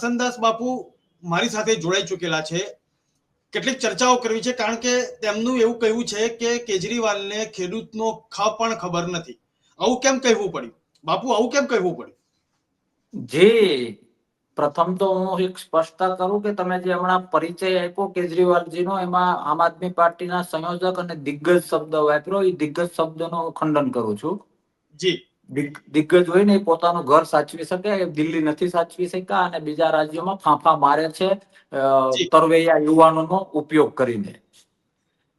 વસંતદાસ બાપુ મારી સાથે જોડાઈ ચૂકેલા છે, કેટલીક ચર્ચાઓ કરવી છે, કારણ કે તેમનું એવું કહેવું છે કે કેજરીવાલને ખેડૂતનો પણ ખબર નથી. આવું કેમ કહેવું પડ્યું બાપુ? આવું કેમ કહેવું પડ્યું? જી, પ્રથમ તો હું એક સ્પષ્ટતા કરું કે તમે જે હમણાં પરિચય આપ્યો કેજરીવાલજીનો, એમાં આમ આદમી પાર્ટીના સંયોજક અને દિગ્ગજ શબ્દ વાપર્યો. એ દિગ્ગજ શબ્દનો ખંડન કરું છું. જી, દિગ્ગજ હોય ને એ પોતાનું ઘર સાચવી શકે, એ દિલ્હી નથી સાચવી શક્યા અને બીજા રાજ્યોમાં ફાંફા મારે છે તરવૈયા યુવાનોનો ઉપયોગ કરીને.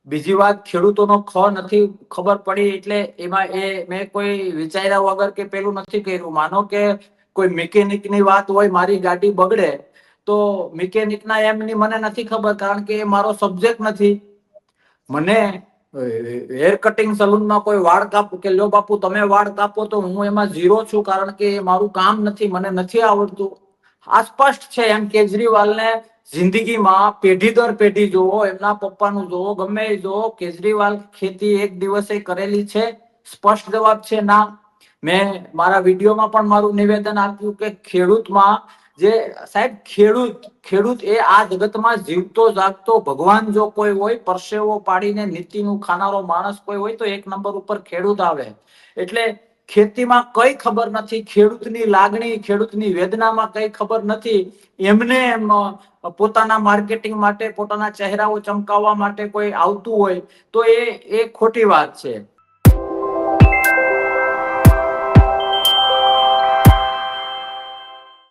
બીજી વાત, ખેડૂતોનો નથી ખબર પડી એટલે એમાં મેં કોઈ વિચાર્યા વગર કે પેલું નથી કર્યું. માનો કે કોઈ મિકેનિક ની વાત હોય, મારી ગાડી બગડે તો મિકેનિક ના એમની મને નથી ખબર, કારણ કે એ મારો સબ્જેક્ટ નથી. મને હેર કટિંગ સલૂનમાં કોઈ વાળ કાપો કે લો બાપુ તમે વાળ કાપો, તો હું એમાં ઝીરો છું, કારણ કે મારું કામ નથી, મને નથી આવડતું. આ સ્પષ્ટ છે. એમ કેજરીવાલને જિંદગીમાં પેઢી દર પેઢી જોવો, એમના પપ્પાનું જોવો, ગમે એ જોવો, કેજરીવાલ ખેતી એક દિવસે કરેલી છે? સ્પષ્ટ જવાબ છે ના. મેં મારા વિડીયોમાં પણ મારું નિવેદન આપ્યું કે ખેડૂતમાં જે સાહેબ ખેડૂત એ આ જગતમાં જીવતો જાગતો ભગવાન જો કોઈ હોય, પરસેવો પાડીને નીતિનું ખાનારો માણસ કોઈ હોય તો એક નંબર ઉપર ખેડૂત આવે. એટલે ખેતીમાં કઈ ખબર નથી, ખેડૂતની લાગણી, ખેડૂતની વેદનામાં કઈ ખબર નથી. એમને પોતાના માર્કેટિંગ માટે, પોતાના ચહેરાઓ ચમકાવવા માટે કોઈ આવતું હોય તો એ ખોટી વાત છે.